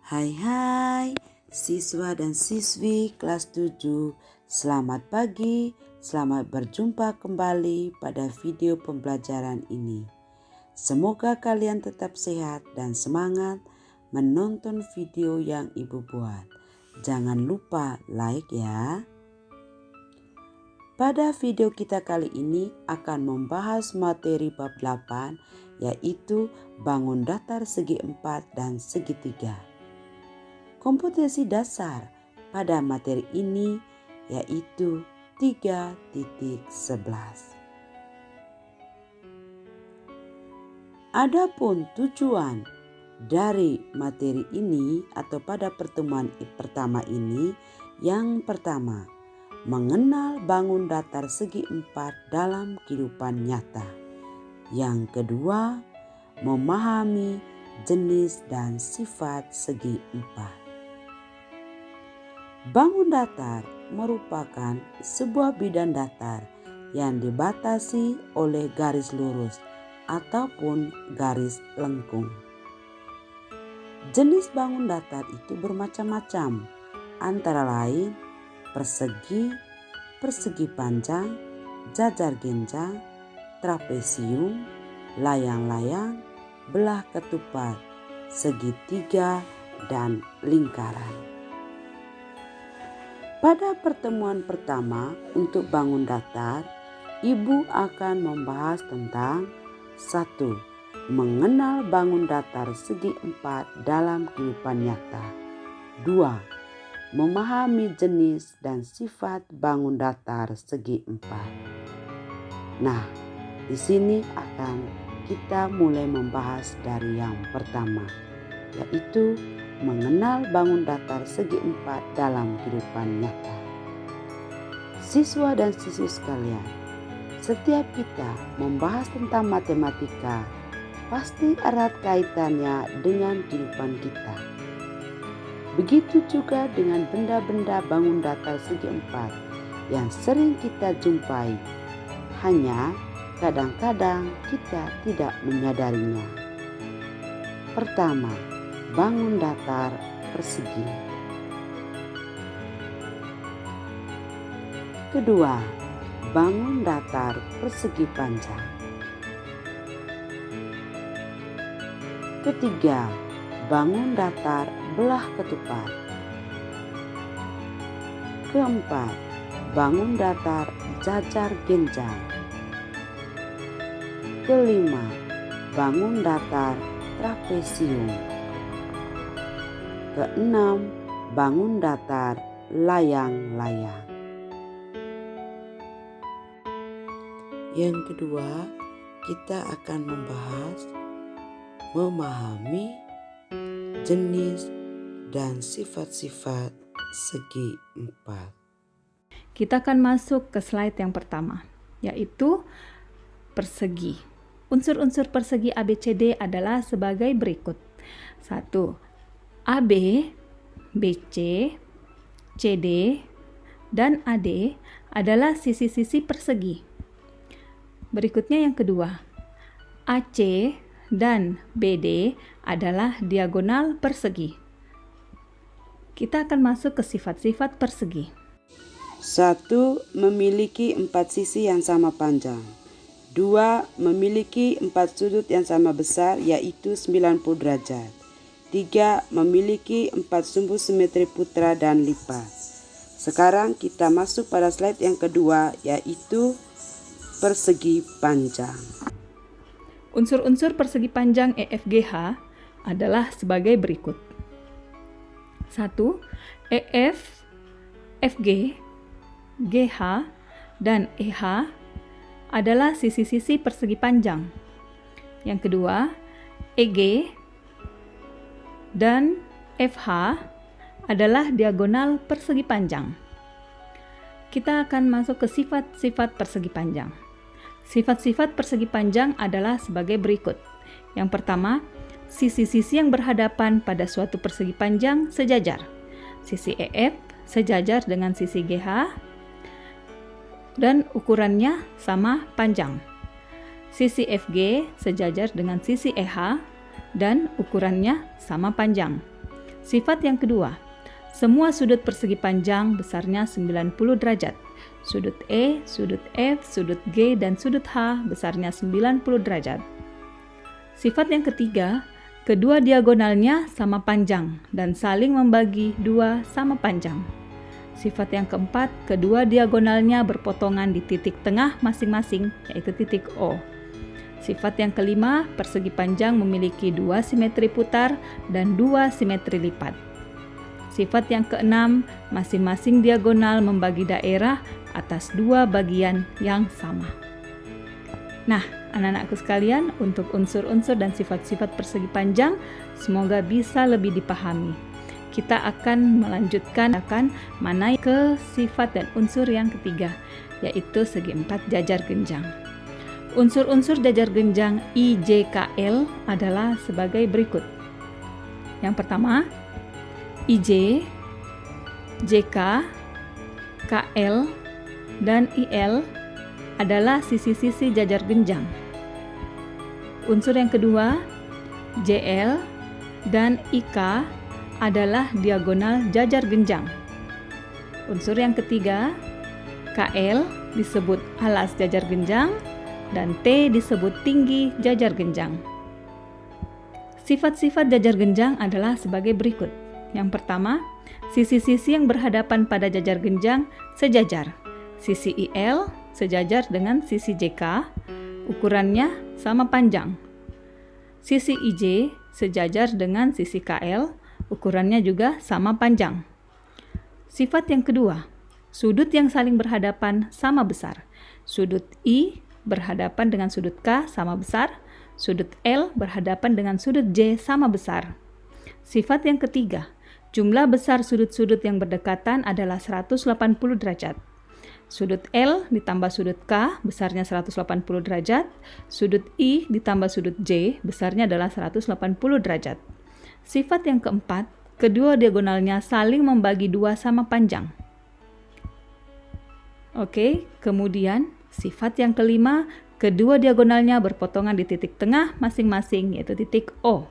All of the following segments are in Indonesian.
Hai siswa dan siswi kelas 7. Selamat pagi, selamat berjumpa kembali pada video pembelajaran ini. Semoga kalian tetap sehat dan semangat menonton video yang Ibu buat. Jangan lupa like ya. Pada video kita kali ini akan membahas materi bab 8, yaitu bangun datar segi 4 dan segitiga. Kompetensi dasar pada materi ini yaitu 3.11. Adapun tujuan dari materi ini atau pada pertemuan pertama ini, yang pertama, mengenal bangun datar segi 4 dalam kehidupan nyata. Yang kedua, memahami jenis dan sifat segi 4. Bangun datar merupakan sebuah bidang datar yang dibatasi oleh garis lurus ataupun garis lengkung. Jenis bangun datar itu bermacam-macam, antara lain persegi, persegi panjang, jajar genjang, trapesium, layang-layang, belah ketupat, segitiga, dan lingkaran. Pada pertemuan pertama untuk bangun datar, Ibu akan membahas tentang 1. Mengenal bangun datar segi 4 dalam kehidupan nyata. 2. Memahami jenis dan sifat bangun datar segi 4. Nah, di sini akan kita mulai membahas dari yang pertama, yaitu mengenal bangun datar segi 4 dalam kehidupan nyata. Siswa dan siswi sekalian, setiap kita membahas tentang matematika pasti erat kaitannya dengan kehidupan kita. Begitu juga dengan benda-benda bangun datar segi 4 yang sering kita jumpai, hanya kadang-kadang kita tidak menyadarinya. Pertama, bangun datar persegi. Kedua, bangun datar persegi panjang. Ketiga, bangun datar belah ketupat. Keempat, bangun datar jajar genjang. Kelima, bangun datar trapesium. Keenam, bangun datar layang-layang. Yang kedua, kita akan membahas memahami jenis dan sifat-sifat segi 4. Kita akan masuk ke slide yang pertama, yaitu persegi. Unsur-unsur persegi ABCD adalah sebagai berikut. 1. AB, BC, CD, dan AD adalah sisi-sisi persegi. Berikutnya yang kedua, AC dan BD adalah diagonal persegi. Kita akan masuk ke sifat-sifat persegi. 1. Memiliki 4 sisi yang sama panjang. 2. Memiliki 4 sudut yang sama besar, yaitu 90 derajat. 3. Memiliki 4 sumbu simetri putra dan lipat. Sekarang kita masuk pada slide yang kedua, yaitu persegi panjang. Unsur-unsur persegi panjang EFGH adalah sebagai berikut. 1. EF, FG, GH, dan EH adalah sisi-sisi persegi panjang. Yang kedua, EG dan FH adalah diagonal persegi panjang. Kita akan masuk ke sifat-sifat persegi panjang. Sifat-sifat persegi panjang adalah sebagai berikut. Yang pertama, sisi-sisi yang berhadapan pada suatu persegi panjang sejajar. Sisi EF sejajar dengan sisi GH dan ukurannya sama panjang. Sisi FG sejajar dengan sisi EH dan ukurannya sama panjang. Sifat yang kedua, semua sudut persegi panjang besarnya 90 derajat. Sudut E, sudut F, sudut G, dan sudut H besarnya 90 derajat. Sifat yang ketiga, kedua diagonalnya sama panjang dan saling membagi dua sama panjang. Sifat yang keempat, kedua diagonalnya berpotongan di titik tengah masing-masing, yaitu titik O. Sifat yang kelima, persegi panjang memiliki dua simetri putar dan dua simetri lipat. Sifat yang keenam, masing-masing diagonal membagi daerah atas dua bagian yang sama. Nah, anak-anakku sekalian, untuk unsur-unsur dan sifat-sifat persegi panjang semoga bisa lebih dipahami. Kita akan melanjutkan mana ke sifat dan unsur yang ketiga, yaitu segi empat jajar genjang. Unsur-unsur jajar genjang IJKL adalah sebagai berikut. Yang pertama, IJ, JK, KL, dan IL adalah sisi-sisi jajar genjang. Unsur yang kedua, JL dan IK adalah diagonal jajar genjang. Unsur yang ketiga, KL disebut alas jajar genjang dan T disebut tinggi jajar genjang. Sifat-sifat jajar genjang adalah sebagai berikut. Yang pertama, sisi-sisi yang berhadapan pada jajar genjang sejajar. Sisi IL sejajar dengan sisi JK, ukurannya sama panjang. Sisi IJ sejajar dengan sisi KL, ukurannya juga sama panjang. Sifat yang kedua, sudut yang saling berhadapan sama besar. Sudut I berhadapan dengan sudut K sama besar, sudut L berhadapan dengan sudut J sama besar. Sifat yang ketiga, jumlah besar sudut-sudut yang berdekatan adalah 180 derajat. Sudut L ditambah sudut K besarnya 180 derajat, sudut I ditambah sudut J besarnya adalah 180 derajat. Sifat yang keempat, kedua diagonalnya saling membagi dua sama panjang. Oke, kemudian sifat yang kelima, kedua diagonalnya berpotongan di titik tengah masing-masing, yaitu titik O.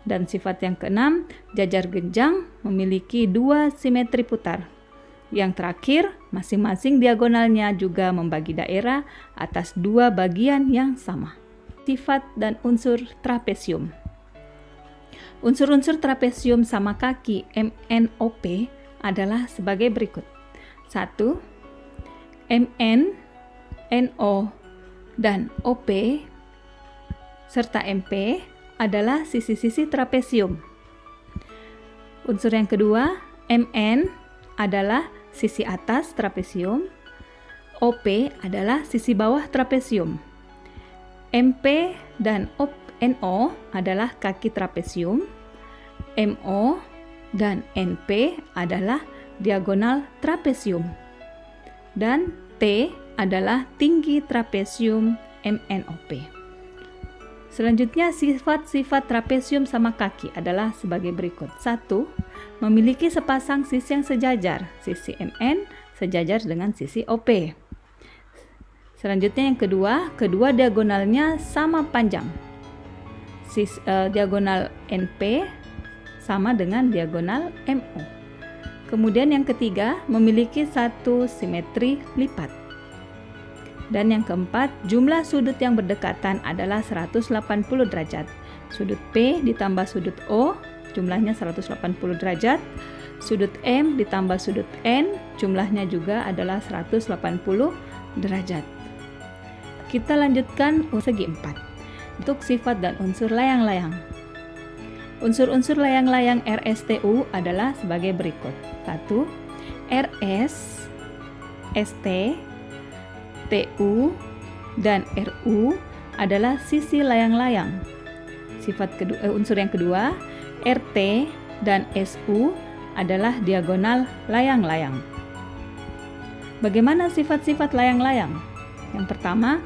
Dan sifat yang keenam, jajar genjang memiliki dua simetri putar. Yang terakhir, masing-masing diagonalnya juga membagi daerah atas dua bagian yang sama. Sifat dan unsur trapesium. Unsur-unsur trapesium sama kaki MNOP adalah sebagai berikut. 1. MN, NO, dan OP serta MP adalah sisi-sisi trapesium. Unsur yang kedua, MN adalah sisi atas trapesium, OP adalah sisi bawah trapesium. MP dan NO adalah kaki trapesium, MO dan NP adalah diagonal trapesium, dan T adalah tinggi trapesium MNOP. Selanjutnya, sifat-sifat trapesium sama kaki adalah sebagai berikut. 1. Memiliki sepasang sisi yang sejajar. Sisi MN sejajar dengan sisi OP. Selanjutnya yang kedua, kedua diagonalnya sama panjang. Diagonal NP sama dengan diagonal MO. Kemudian yang ketiga, memiliki satu simetri lipat. Dan yang keempat, jumlah sudut yang berdekatan adalah 180 derajat. Sudut P ditambah sudut O, jumlahnya 180 derajat. Sudut M ditambah sudut N, jumlahnya juga adalah 180 derajat. Kita lanjutkan segi 4 untuk sifat dan unsur layang-layang. Unsur-unsur layang-layang RSTU adalah sebagai berikut. 1. RS, ST, TU, dan RU adalah sisi layang-layang. Unsur yang kedua, RT dan SU adalah diagonal layang-layang. Bagaimana sifat-sifat layang-layang? Yang pertama,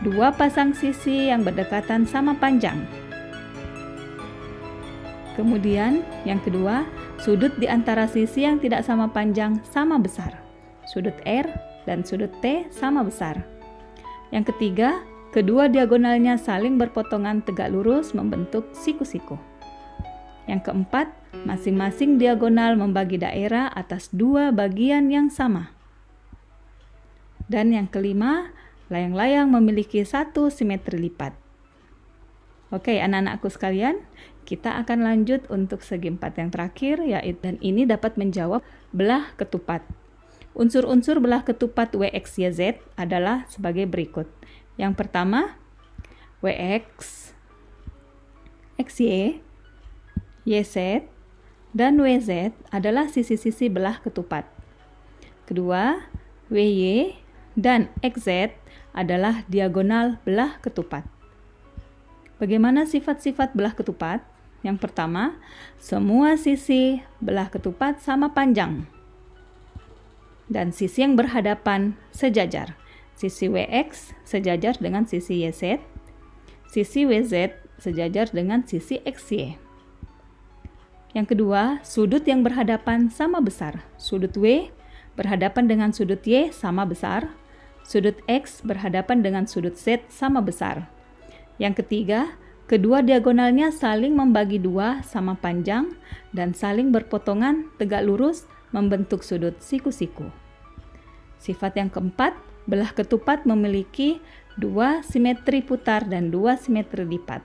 dua pasang sisi yang berdekatan sama panjang. Kemudian, yang kedua, sudut di antara sisi yang tidak sama panjang sama besar. Sudut R dan sudut T sama besar. Yang ketiga, kedua diagonalnya saling berpotongan tegak lurus membentuk siku-siku. Yang keempat, masing-masing diagonal membagi daerah atas dua bagian yang sama. Dan yang kelima, layang-layang memiliki satu simetri lipat. Oke, anak-anakku sekalian, kita akan lanjut untuk segi 4 yang terakhir, yaitu dan ini dapat menjawab belah ketupat. Unsur-unsur belah ketupat WXYZ adalah sebagai berikut. Yang pertama, WX, XY, YZ, dan WZ adalah sisi-sisi belah ketupat. Kedua, WY dan XZ adalah diagonal belah ketupat. Bagaimana sifat-sifat belah ketupat? Yang pertama, semua sisi belah ketupat sama panjang. Dan sisi yang berhadapan sejajar. Sisi WX sejajar dengan sisi YZ. Sisi WZ sejajar dengan sisi XY. Yang kedua, sudut yang berhadapan sama besar. Sudut W berhadapan dengan sudut Y sama besar. Sudut X berhadapan dengan sudut Z sama besar. Yang ketiga, kedua diagonalnya saling membagi dua sama panjang dan saling berpotongan tegak lurus membentuk sudut siku-siku. Sifat yang keempat, belah ketupat memiliki dua simetri putar dan dua simetri lipat.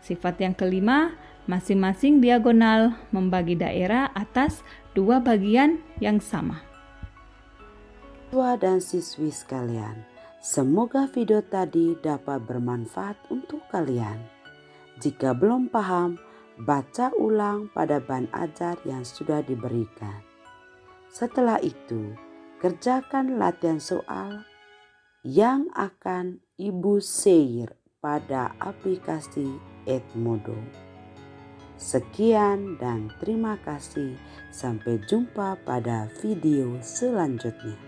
Sifat yang kelima, masing-masing diagonal membagi daerah atas dua bagian yang sama. Siswa dan siswi sekalian, semoga video tadi dapat bermanfaat untuk kalian. Jika belum paham, baca ulang pada bahan ajar yang sudah diberikan. Setelah itu, kerjakan latihan soal yang akan Ibu share pada aplikasi Edmodo. Sekian dan terima kasih. Sampai jumpa pada video selanjutnya.